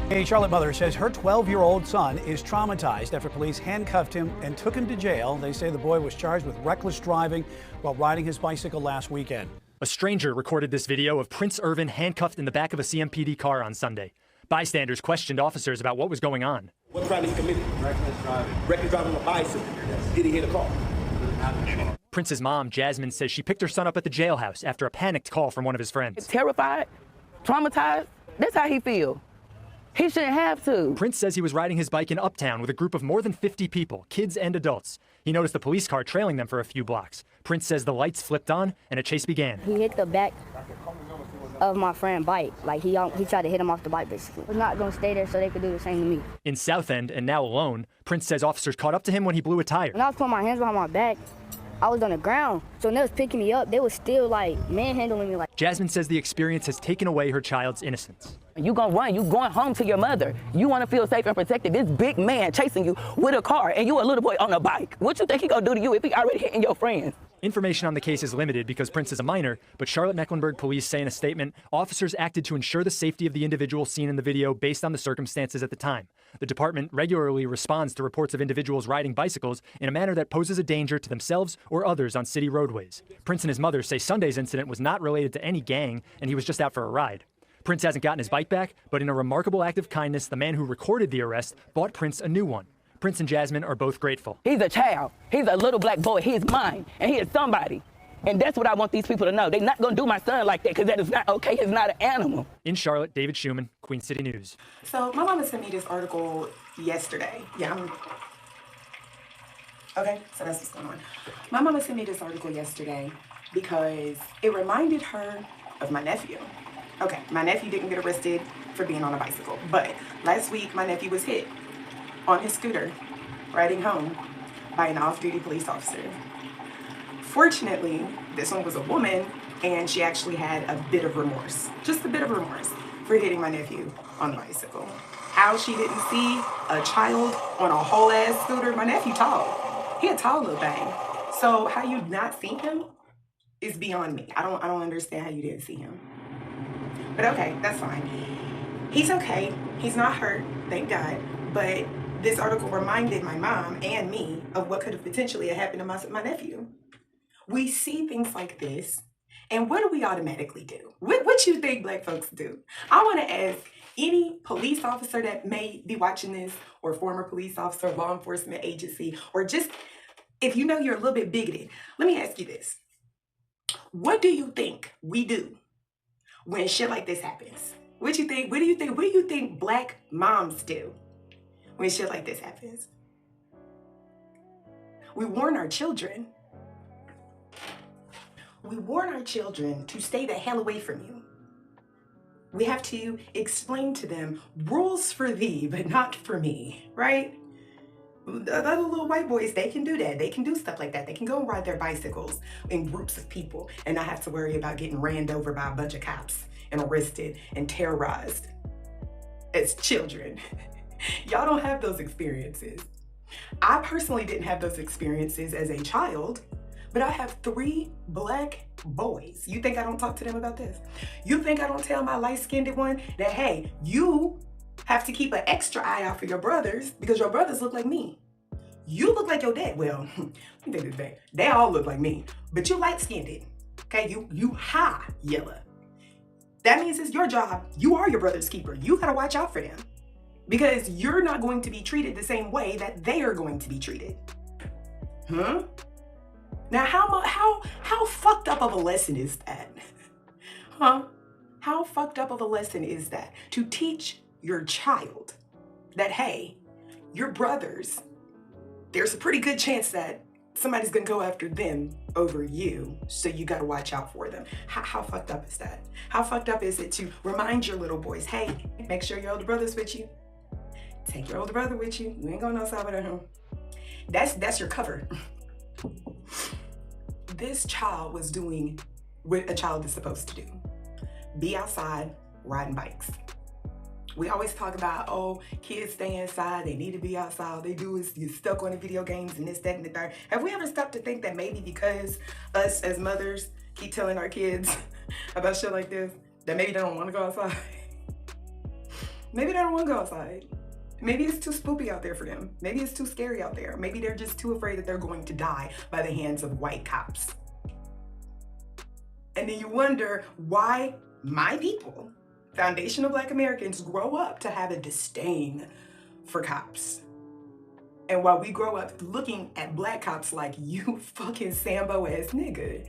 A Charlotte mother says her 12-year-old son is traumatized after police handcuffed him and took him to jail. They say the boy was charged with reckless driving while riding his bicycle last weekend. A stranger recorded this video of Prince Irvin handcuffed in the back of a CMPD car on Sunday. Bystanders questioned officers about what was going on. What crime did he commit? Reckless driving. Reckless driving on a bicycle. Yes. Did he hit a car? Prince's mom, Jasmine, says she picked her son up at the jailhouse after a panicked call from one of his friends. Terrified, traumatized, that's how he feels. He shouldn't have to. Prince says he was riding his bike in Uptown with a group of more than 50 people, kids and adults. He noticed the police car trailing them for a few blocks. Prince says the lights flipped on and a chase began. He hit the back of my friend's bike. Like he tried to hit him off the bike, basically. I was not gonna stay there so they could do the same to me. In South End, and now alone, Prince says officers caught up to him when he blew a tire. When I was putting my hands behind my back, I was on the ground. So when they was picking me up, they was still like manhandling me. Like. Jasmine says the experience has taken away her child's innocence. You gonna run, you going home to your mother. You wanna feel safe and protected. This big man chasing you with a car and you a little boy on a bike. What you think he gonna do to you if he already hitting your friends? Information on the case is limited because Prince is a minor, but Charlotte-Mecklenburg police say in a statement, officers acted to ensure the safety of the individual seen in the video based on the circumstances at the time. The department regularly responds to reports of individuals riding bicycles in a manner that poses a danger to themselves or others on city roadways. Prince and his mother say Sunday's incident was not related to any gang and he was just out for a ride. Prince hasn't gotten his bike back, but in a remarkable act of kindness, the man who recorded the arrest bought Prince a new one. Prince and Jasmine are both grateful. He's a child. He's a little black boy. He's mine, and he is somebody. And that's what I want these people to know. They're not going to do my son like that because that is not okay. He's not an animal. In Charlotte, David Schumann, Queen City News. So my mama sent me this article yesterday. Okay, so that's what's going on. My mama sent me this article yesterday because it reminded her of my nephew. Okay, my nephew didn't get arrested for being on a bicycle, but last week my nephew was hit on his scooter riding home by an off-duty police officer. Fortunately, this one was a woman and she actually had a bit of remorse, just a bit of remorse for hitting my nephew on the bicycle. How she didn't see a child on a whole ass scooter, my nephew tall. He a tall little thing. So how you not see him is beyond me. I don't understand how you didn't see him. But okay, that's fine. He's okay. He's not hurt, thank God. But this article reminded my mom and me of what could have potentially happened to my nephew. We see things like this, and what do we automatically do? What you think black folks do? I want to ask any police officer that may be watching this, or former police officer, law enforcement agency, or just if you know you're a little bit bigoted, let me ask you this. What do you think we do when shit like this happens? What do you think? What do you think black moms do when shit like this happens? We warn our children. We warn our children to stay the hell away from you. We have to explain to them rules for thee, but not for me, right? The other little white boys, they can do that. They can do stuff like that. They can go and ride their bicycles in groups of people and not have to worry about getting ran over by a bunch of cops and arrested and terrorized as children. Y'all don't have those experiences. I personally didn't have those experiences as a child, but I have 3 black boys. You think I don't talk to them about this? You think I don't tell my light-skinned one that, hey, you have to keep an extra eye out for your brothers because your brothers look like me. You look like your dad. Well, let me think this back. They all look like me, but you light-skinned. Okay, you high yellow. That means it's your job. You are your brother's keeper. You gotta watch out for them because you're not going to be treated the same way that they are going to be treated. Huh? Now, how fucked up of a lesson is that? Huh? How fucked up of a lesson is that? To teach your child that, hey, your brothers, there's a pretty good chance that somebody's gonna go after them over you, so you gotta watch out for them. How fucked up is that? How fucked up is it to remind your little boys, hey, make sure your older brother's with you. Take your older brother with you. You ain't going outside without him. That's your cover. This child was doing what a child is supposed to do. Be outside, riding bikes. We always talk about, oh, kids stay inside, they need to be outside. All they do is get stuck on the video games and this, that, and the third. Have we ever stopped to think that maybe because us as mothers keep telling our kids about shit like this, that maybe they don't want to go outside? Maybe they don't want to go outside. Maybe it's too spoopy out there for them. Maybe it's too scary out there. Maybe they're just too afraid that they're going to die by the hands of white cops. And then you wonder why my people, foundational Black Americans, grow up to have a disdain for cops. And while we grow up looking at Black cops like, you fucking Sambo ass nigga.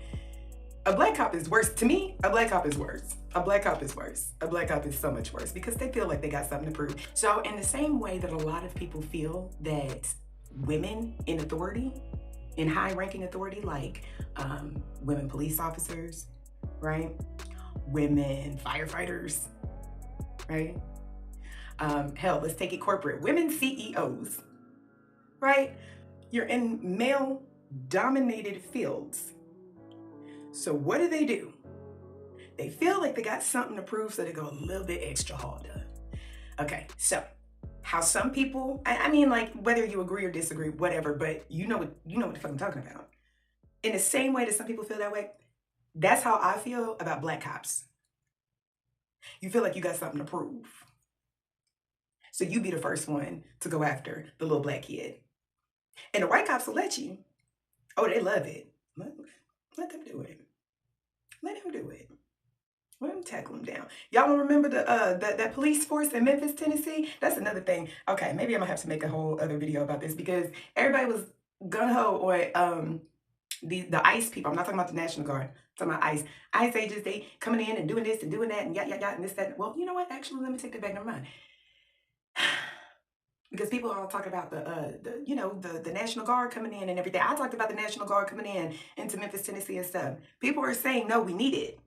A Black cop is worse. To me, a Black cop is worse. A Black cop is worse. A Black cop is so much worse because they feel like they got something to prove. So in the same way that a lot of people feel that women in authority, in high-ranking authority, like women police officers, right? Women firefighters, right? Hell, let's take it corporate. Women CEOs, right? You're in male-dominated fields. So what do? They feel like they got something to prove, so they go a little bit extra harder. Okay, so how some people, I mean, like, whether you agree or disagree, whatever, but you know what the fuck I'm talking about. In the same way that some people feel that way, that's how I feel about Black cops. You feel like you got something to prove. So you be the first one to go after the little Black kid. And the white cops will let you. Oh, they love it. Let them do it. Let them do it. Let them tackle them down. Y'all don't remember that police force in Memphis, Tennessee? That's another thing. Okay, maybe I'm gonna have to make a whole other video about this because everybody was gung-ho on the ICE people. I'm not talking about the National Guard. I'm talking about ICE. ICE agents, they coming in and doing this and doing that and yada, and this, that. Well, you know what? Actually, let me take that back. Never mind. Because people are all talking about the National Guard coming in and everything. I talked about the National Guard coming in into Memphis, Tennessee and stuff. People are saying, no, we need it.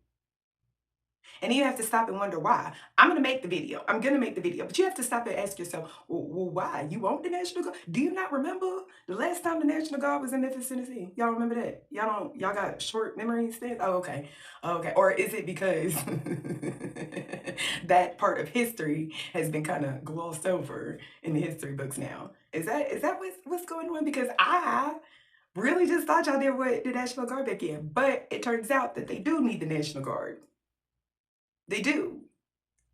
And you have to stop and wonder why. I'm going to make the video. But you have to stop and ask yourself, well, why? You want the National Guard? Do you not remember the last time the National Guard was in Memphis, Tennessee? Y'all remember that? Y'all got short memory spans? Oh, okay. Or is it because that part of history has been kind of glossed over in the history books now? Is that what's going on? Because I really just thought y'all did what the National Guard back in. But it turns out that they do need the National Guard. They do.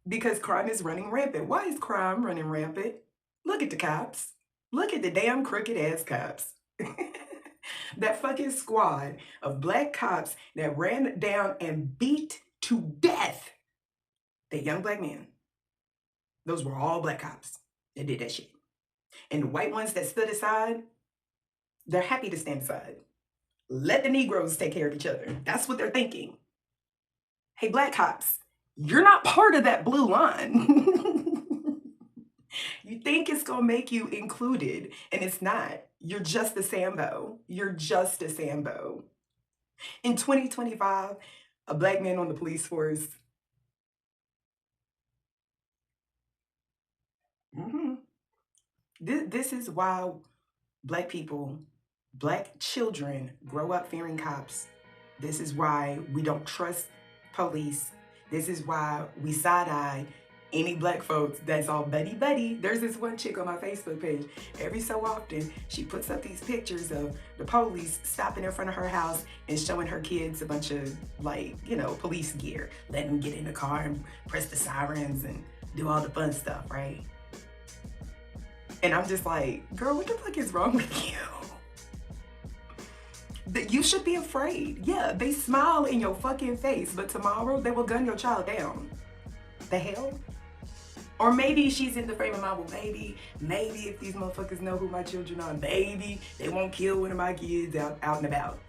Because crime is running rampant. Why is crime running rampant? Look at the cops. Look at the damn crooked ass cops. That fucking squad of Black cops that ran down and beat to death that young Black man. Those were all Black cops that did that shit. And the white ones that stood aside, they're happy to stand aside. Let the Negroes take care of each other. That's what they're thinking. Hey, Black cops, you're not part of that blue line. You think it's going to make you included, and it's not. You're just a Sambo. You're just a Sambo. In 2025, a Black man on the police force. This is why Black people, Black children grow up fearing cops. This is why we don't trust police. This is why we side-eye any Black folks that's all buddy-buddy. There's this one chick on my Facebook page. Every so often, she puts up these pictures of the police stopping in front of her house and showing her kids a bunch of, police gear. Letting them get in the car and press the sirens and do all the fun stuff, right? And I'm just like, girl, what the fuck is wrong with you? That you should be afraid. Yeah, they smile in your fucking face, but tomorrow they will gun your child down. The hell? Or maybe she's in the frame of mind, well, maybe if these motherfuckers know who my children are, maybe they won't kill one of my kids out and about.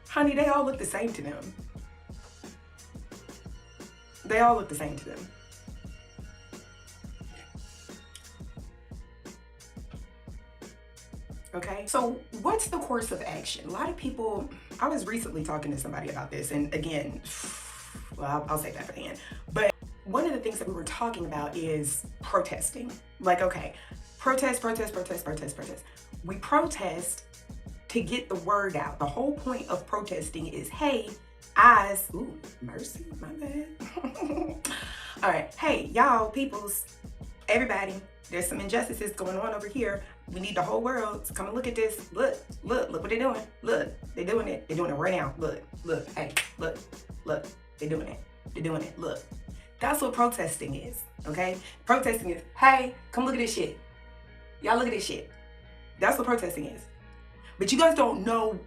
Honey, they all look the same to them. They all look the same to them. Okay, so what's the course of action? A lot of people, I was recently talking to somebody about this, and again, well, I'll save that for the end. But one of the things that we were talking about is protesting. Like, okay, protest. We protest to get the word out. The whole point of protesting is, hey, mercy, my bad. All right, hey, y'all, peoples, everybody, there's some injustices going on over here. We need the whole world to come and look at this. Look what they're doing. Look, they're doing it. They're doing it right now. Look, hey, look, they're doing it. Look. That's what protesting is, okay? Protesting is, hey, come look at this shit. Y'all look at this shit. That's what protesting is. But you guys don't know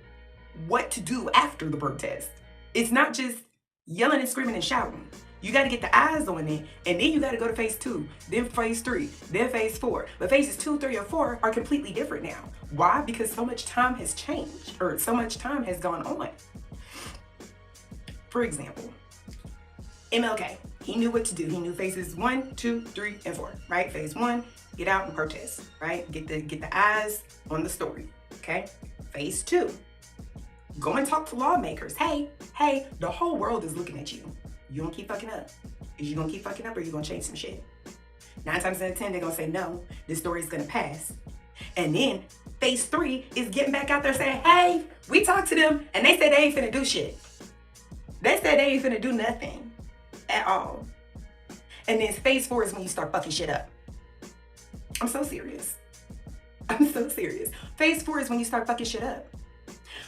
what to do after the protest. It's not just yelling and screaming and shouting. You got to get the eyes on it, and then you got to go to phase 2, then phase 3, then phase 4. But phases 2, 3, or 4 are completely different now. Why? Because so much time has changed, or so much time has gone on. For example, MLK, he knew what to do. He knew phases 1, 2, 3, and 4, right? Phase 1, get out and protest, right? Get the eyes on the story, okay? Phase 2, go and talk to lawmakers. Hey, the whole world is looking at you. You gonna keep fucking up? Is you gonna keep fucking up, or you gonna change some shit? 9 times out of 10, they're gonna say no, this story is gonna pass. And then phase 3 is getting back out there saying, hey, we talked to them and they said they ain't finna do shit. They said they ain't finna do nothing at all. And then phase 4 is when you start fucking shit up. I'm so serious. I'm so serious. Phase 4 is when you start fucking shit up.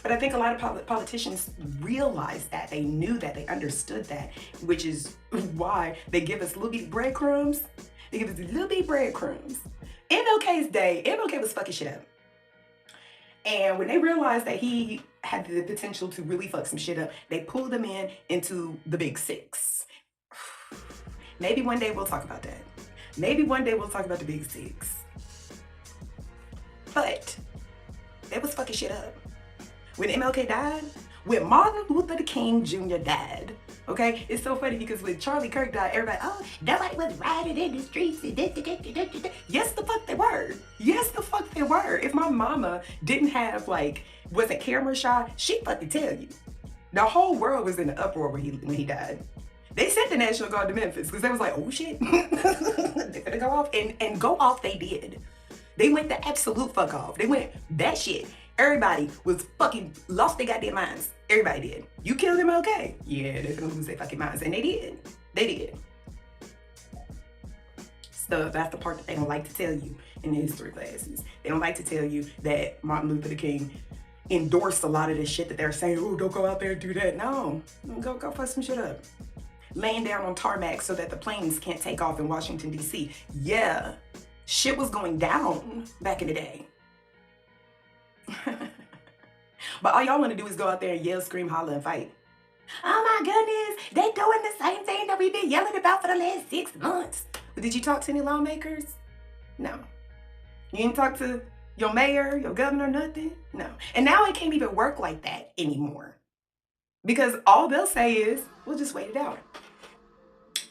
But I think a lot of politicians realized that. They knew that. They understood that, which is why they give us little bitty breadcrumbs. They give us little bitty breadcrumbs. MLK's day, MLK was fucking shit up. And when they realized that he had the potential to really fuck some shit up, they pulled him into the big 6. Maybe one day we'll talk about that. Maybe one day we'll talk about the big 6. But they was fucking shit up. When MLK died, when Martin Luther King Jr. died, okay? It's so funny because when Charlie Kirk died, everybody, oh, nobody was riding in the streets. Yes, the fuck they were. Yes, the fuck they were. If my mama didn't have, wasn't camera shy, she'd fucking tell you. The whole world was in an uproar when he died. They sent the National Guard to Memphis because they was like, oh shit, they're gonna go off. And go off they did. They went the absolute fuck off. They went that shit. Everybody was fucking lost their goddamn minds. Everybody did. You killed them, okay? Yeah, they're gonna lose their fucking minds. And they did. They did. So that's the part that they don't like to tell you in the history classes. They don't like to tell you that Martin Luther King endorsed a lot of this shit that they're saying, oh, don't go out there and do that. No, go fuck some shit up. Laying down on tarmac so that the planes can't take off in Washington, D.C. Yeah, shit was going down back in the day. But all y'all want to do is go out there and yell, scream, holler, and fight. Oh my goodness, they doing the same thing that we've been yelling about for the last 6 months. But did you talk to any lawmakers? No. You didn't talk to your mayor, your governor, nothing? No. And now it can't even work like that anymore. Because all they'll say is, we'll just wait it out.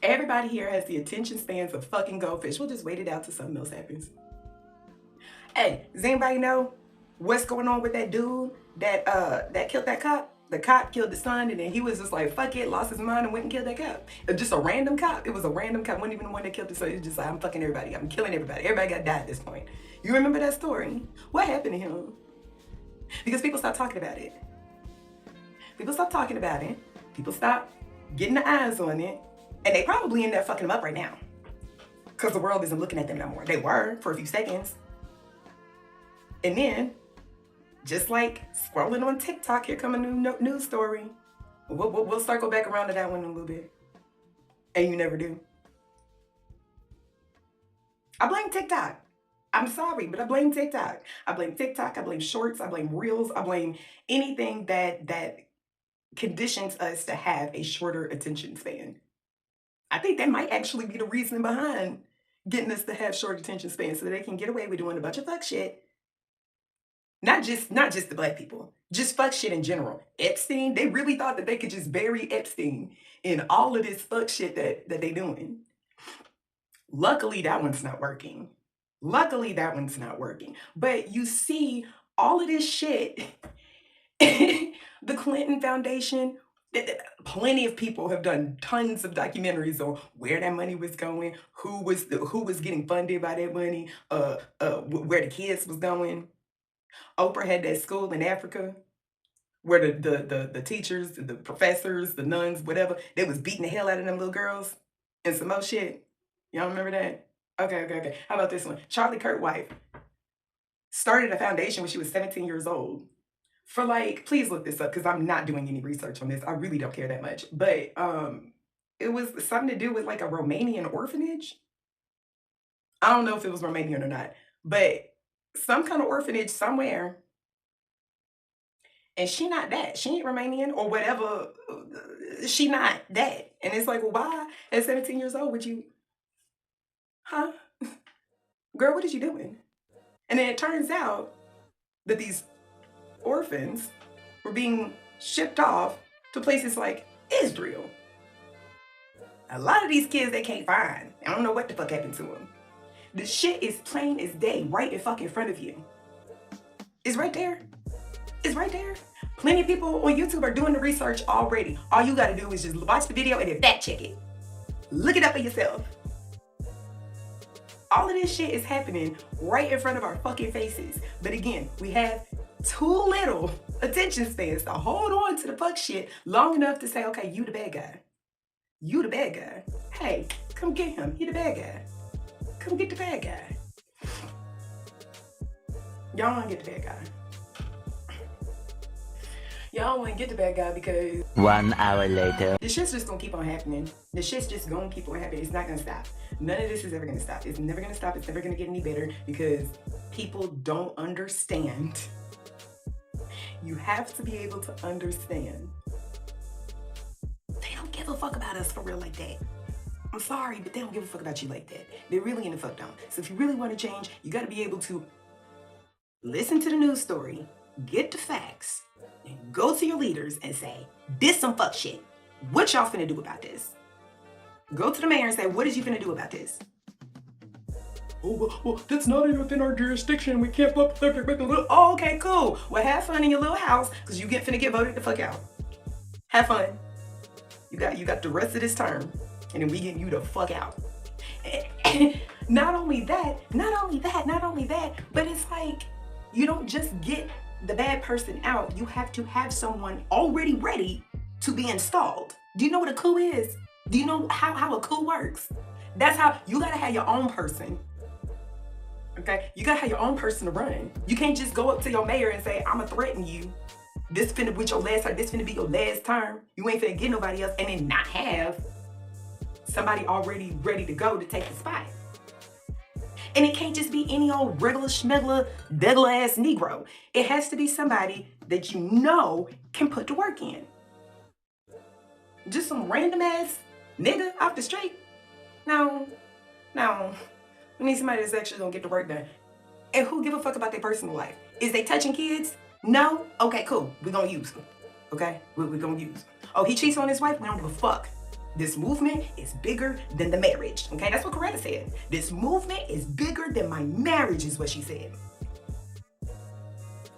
Everybody here has the attention spans of fucking goldfish. We'll just wait it out till something else happens. Hey, does anybody know what's going on with that dude that killed that cop? The cop killed the son, and then he was just like, fuck it, lost his mind and went and killed that cop. Just a random cop. It was a random cop. It wasn't even the one that killed the son. It was just like, I'm fucking everybody. I'm killing everybody. Everybody got to die at this point. You remember that story? What happened to him? Because people stopped talking about it. People stopped talking about it. People stopped getting the eyes on it. And they probably end up fucking them up right now. Because the world isn't looking at them no more. They were for a few seconds. And then, just like scrolling on TikTok, here come a new news story. We'll circle back around to that one in a little bit. And you never do. I blame TikTok. I'm sorry, but I blame TikTok. I blame TikTok. I blame shorts. I blame reels. I blame anything that conditions us to have a shorter attention span. I think that might actually be the reason behind getting us to have short attention spans so that they can get away with doing a bunch of fuck shit. Not just the black people, just fuck shit in general. Epstein, they really thought that they could just bury Epstein in all of this fuck shit that they doing. Luckily, that one's not working. But you see all of this shit, the Clinton Foundation, plenty of people have done tons of documentaries on where that money was going, who was getting funded by that money, where the kids was going. Oprah had that school in Africa where the teachers, the professors, the nuns, whatever, they was beating the hell out of them little girls and some more shit. Y'all remember that? Okay. How about this one? Charlie Kirk's wife started a foundation when she was 17 years old. For please look this up because I'm not doing any research on this. I really don't care that much. But it was something to do with like a Romanian orphanage. I don't know if it was Romanian or not, but some kind of orphanage somewhere. And she not that. She ain't Romanian or whatever. She not that. And it's like, well, why at 17 years old would you, huh? Girl, what is you doing? And then it turns out that these orphans were being shipped off to places like Israel. A lot of these kids they can't find. I don't know what the fuck happened to them. The shit is plain as day right in fucking front of you. It's right there. It's right there. Plenty of people on YouTube are doing the research already. All you gotta do is just watch the video and then fact check it. Look it up for yourself. All of this shit is happening right in front of our fucking faces. But again, we have too little attention spans to hold on to the fuck shit long enough to say, okay, you the bad guy. You the bad guy. Hey, come get him. He the bad guy. Come get the bad guy. Y'all wanna get the bad guy. Y'all wanna get the bad guy because 1 hour later. this shit's just gonna keep on happening. This shit's just gonna keep on happening. It's not gonna stop. None of this is ever gonna stop. It's never gonna stop. It's never gonna get any better because people don't understand. You have to be able to understand. They don't give a fuck about us for real like that. I'm sorry, but they don't give a fuck about you like that. They really in the fuck don't. So if you really want to change, you gotta be able to listen to the news story, get the facts, and go to your leaders and say, this some fuck shit. What y'all finna do about this? Go to the mayor and say, what is you finna do about this? Oh, well, that's not even within our jurisdiction. We can't put oh, okay, cool. Well, have fun in your little house, because you finna get voted the fuck out. Have fun. You got the rest of this term, and then we getting you the fuck out. Not only that, but it's like, you don't just get the bad person out. You have to have someone already ready to be installed. Do you know what a coup is? Do you know how a coup works? That's how, you gotta have your own person. Okay? You gotta have your own person to run. You can't just go up to your mayor and say, I'ma threaten you. This finna be your last term. You ain't finna get nobody else, and then not have somebody already ready to go to take the spot. And it can't just be any old regular schmeggler, deadly ass Negro. It has to be somebody that you know can put the work in. Just some random ass nigga off the street? No. We need somebody that's actually gonna get the work done. And who give a fuck about their personal life? Is they touching kids? No? Okay, cool. We're gonna use them. Okay? We're gonna use them. Oh, he cheats on his wife? We don't give a fuck. This movement is bigger than the marriage. Okay, that's what Coretta said. This movement is bigger than my marriage is what she said.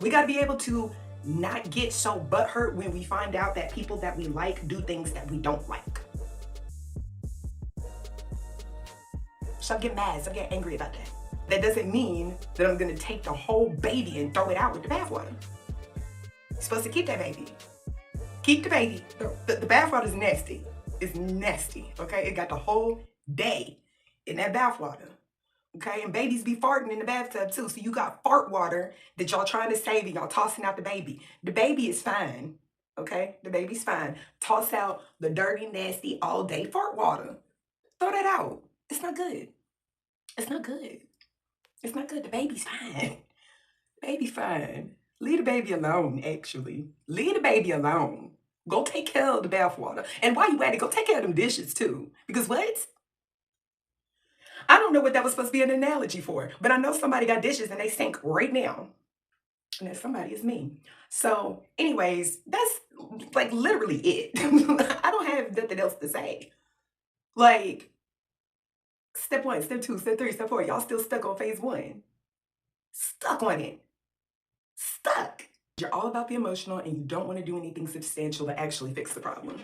We gotta be able to not get so butthurt when we find out that people that we like do things that we don't like. Stop getting mad, stop getting angry about that. That doesn't mean that I'm gonna take the whole baby and throw it out with the bathwater. You're supposed to keep that baby. Keep the baby. The bathwater is nasty. It's nasty, okay? It got the whole day in that bathwater, okay? And babies be farting in the bathtub too. So you got fart water that y'all trying to save and y'all tossing out the baby. The baby is fine, okay? The baby's fine. Toss out the dirty, nasty, all day fart water. Throw that out. It's not good. It's not good. It's not good. The baby's fine. Baby's fine. Leave the baby alone, actually. Leave the baby alone. Go take care of the bathwater. And while you at it, go take care of them dishes too. Because what? I don't know what that was supposed to be an analogy for, but I know somebody got dishes and they stink right now. And that somebody is me. So anyways, that's like literally it. I don't have nothing else to say. Like, step 1, step 2, step 3, step 4. Y'all still stuck on phase 1. Stuck on it. Stuck. You're all about the emotional and you don't want to do anything substantial to actually fix the problem.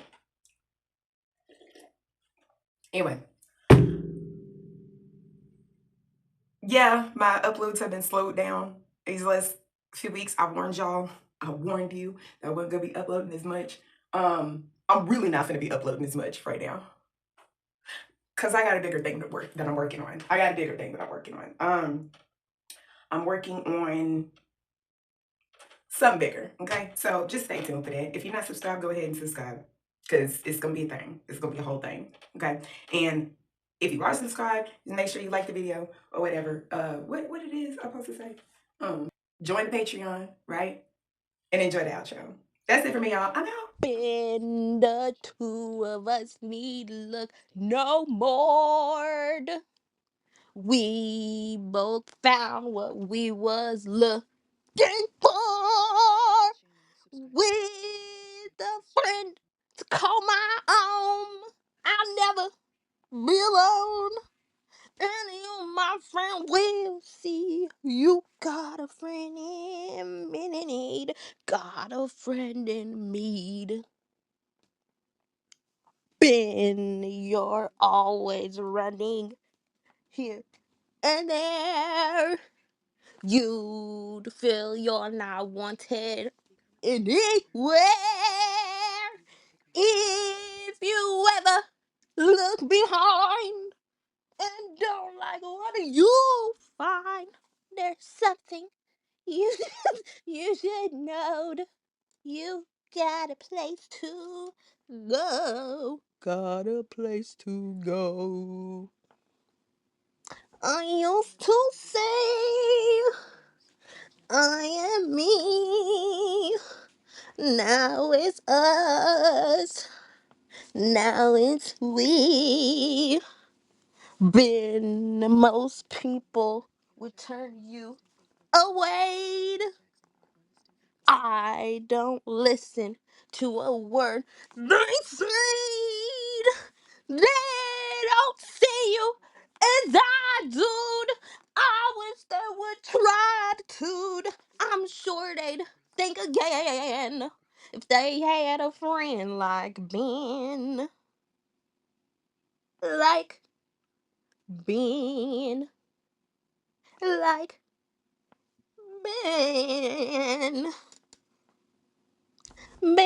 Anyway. Yeah, my uploads have been slowed down these last few weeks. I warned y'all. I warned you that I wasn't going to be uploading as much. I'm really not going to be uploading as much right now. Because I got a bigger thing that I'm working on. I'm working on something bigger, okay? So just stay tuned for that. If you're not subscribed, go ahead and subscribe. because it's gonna be a thing. It's gonna be a whole thing. Okay. And if you are subscribed, make sure you like the video or whatever. What it is I'm supposed to say? Join the Patreon, right? And enjoy the outro. That's it for me, y'all. I'm out. And the two of us need look no more. We both found what we was looking for. With a friend to call my own. I'll never be alone. And you, my friend, will see you got a friend in need. Got a friend in need. Ben, you're always running here and there. You'd feel you're not wanted anywhere. If you ever look behind and don't like what you find, there's something you you should know. You got a place to go. Got a place to go. I used to say I am me. Now it's us. Now it's we. Been most people would turn you away. I don't listen to a word they say. They don't see you as I do. I wish they would try to. I'm sure they'd think again if they had a friend like Ben. Like Ben. Like Ben. Ben.